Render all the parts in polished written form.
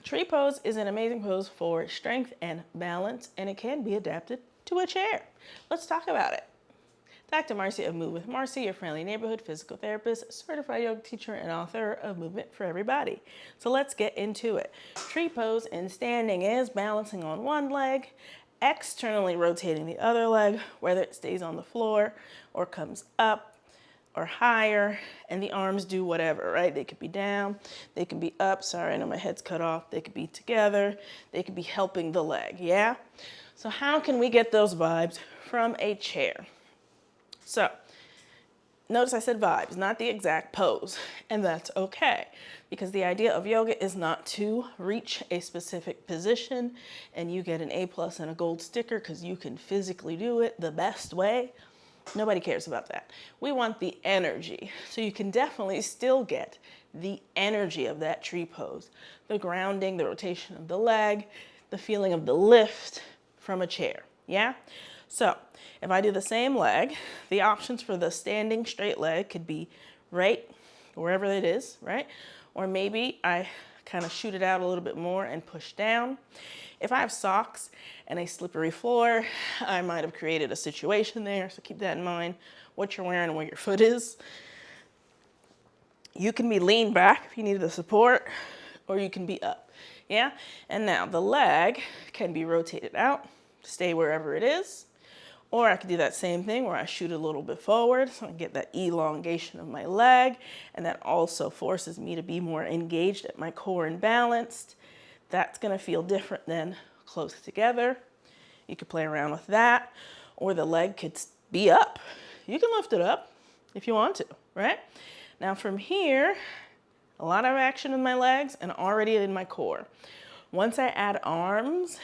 Tree pose is an amazing pose for strength and balance, and it can be adapted to a chair. Let's talk about it. Dr. Marcia of Move with Marcia, your friendly neighborhood physical therapist, certified yoga teacher, and author of Movement for Everybody. So let's get into it. Tree pose in standing is balancing on one leg, externally rotating the other leg, whether it stays on the floor or comes up or higher, and the arms do whatever, right? They could be down, they can be up. Sorry, I know my head's cut off. They could be together. They could be helping the leg, yeah? So how can we get those vibes from a chair? So notice I said vibes, not the exact pose, and that's okay, because the idea of yoga is not to reach a specific position and you get an A+ and a gold sticker because you can physically do it the best way. Nobody cares about that. We want the energy. So you can definitely still get the energy of that tree pose, the grounding, the rotation of the leg, the feeling of the lift from a chair, yeah? So if I do the same leg, the options for the standing straight leg could be right wherever it is, right? Or maybe I kind of shoot it out a little bit more and push down. If I have socks and a slippery floor, I might have created a situation there, so keep that in mind, what you're wearing and where your foot is. You can be leaned back if you need the support, or you can be up, yeah? And now the leg can be rotated out, stay wherever it is, or I could do that same thing where I shoot a little bit forward, so I get that elongation of my leg, and that also forces me to be more engaged at my core and balanced. That's gonna feel different than close together. You could play around with that, or the leg could be up. You can lift it up if you want to, right? Now from here, a lot of action in my legs and already in my core. Once I add arms,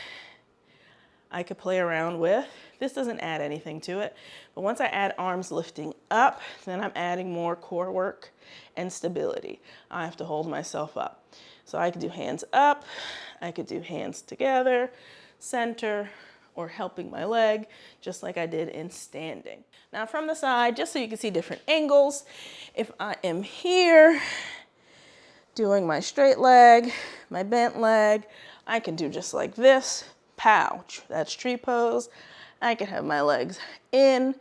I could play around with, this doesn't add anything to it, but once I add arms lifting up, then I'm adding more core work and stability. I have to hold myself up. So I could do hands up, I could do hands together, center, or helping my leg, just like I did in standing. Now from the side, just so you can see different angles, if I am here doing my straight leg, my bent leg, I can do just like this, pow, that's tree pose. I could have my legs in,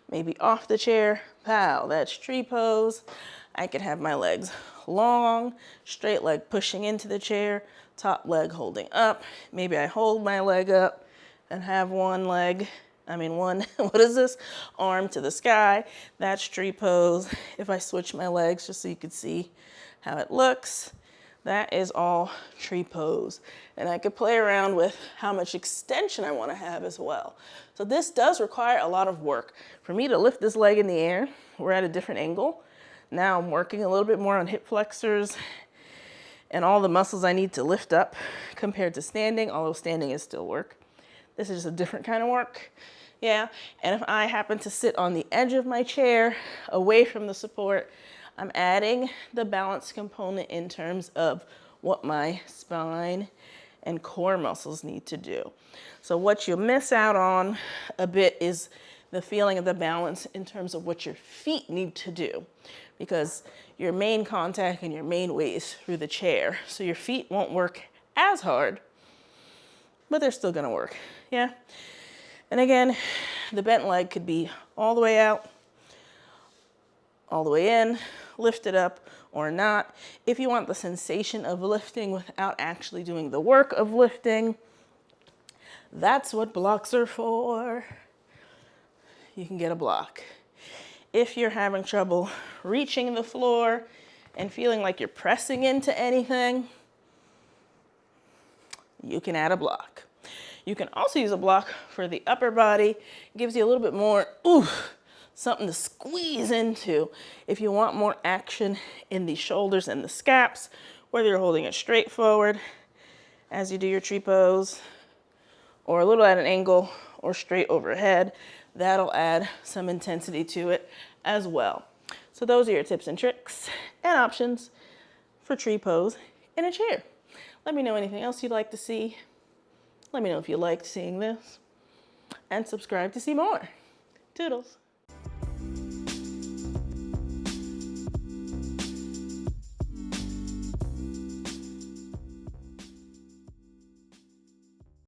maybe off the chair, pow, that's tree pose. I could have my legs long, straight leg pushing into the chair, top leg holding up. Maybe I hold my leg up and have one, what is this? Arm to the sky. That's tree pose. If I switch my legs just so you could see how it looks, that is all tree pose. And I could play around with how much extension I want to have as well. So this does require a lot of work. For me to lift this leg in the air, we're at a different angle. Now I'm working a little bit more on hip flexors and all the muscles I need to lift up compared to standing, although standing is still work. This is just a different kind of work, yeah? And if I happen to sit on the edge of my chair, away from the support, I'm adding the balance component in terms of what my spine and core muscles need to do. So what you miss out on a bit is the feeling of the balance in terms of what your feet need to do, because your main contact and your main weight is through the chair. So your feet won't work as hard, but they're still gonna work, yeah? And again, the bent leg could be all the way out, all the way in, lift it up or not. If you want the sensation of lifting without actually doing the work of lifting, that's what blocks are for. You can get a block. If you're having trouble reaching the floor and feeling like you're pressing into anything, you can add a block. You can also use a block for the upper body. It gives you a little bit more, something to squeeze into if you want more action in the shoulders and the scaps, whether you're holding it straight forward as you do your tree pose, or a little at an angle, or straight overhead. That'll add some intensity to it as well. So those are your tips and tricks and options for tree pose in a chair. Let me know anything else you'd like to see. Let me know if you liked seeing this, and subscribe to see more. Toodles.